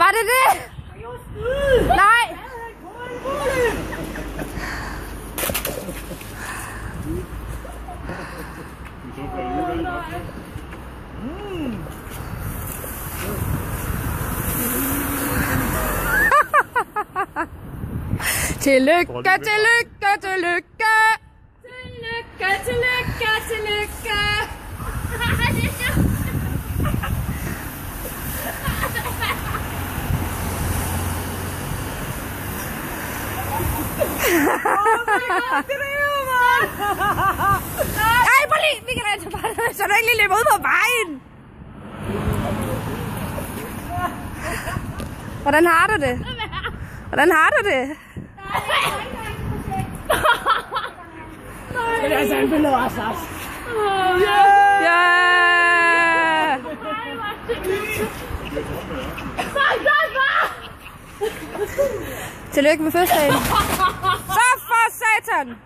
Var det det? Nej. Tillykke, tillykke, tillykke. Tillykke, tillykke, tillykke. Ej, prøv lige, vi kan da tage bare, så du ikke lige løber ud på vejen. Hvordan har du det? Hvordan har du det? Det er altså en billede af os. Ja! Tillykke med fødselsdagen. Så for satan!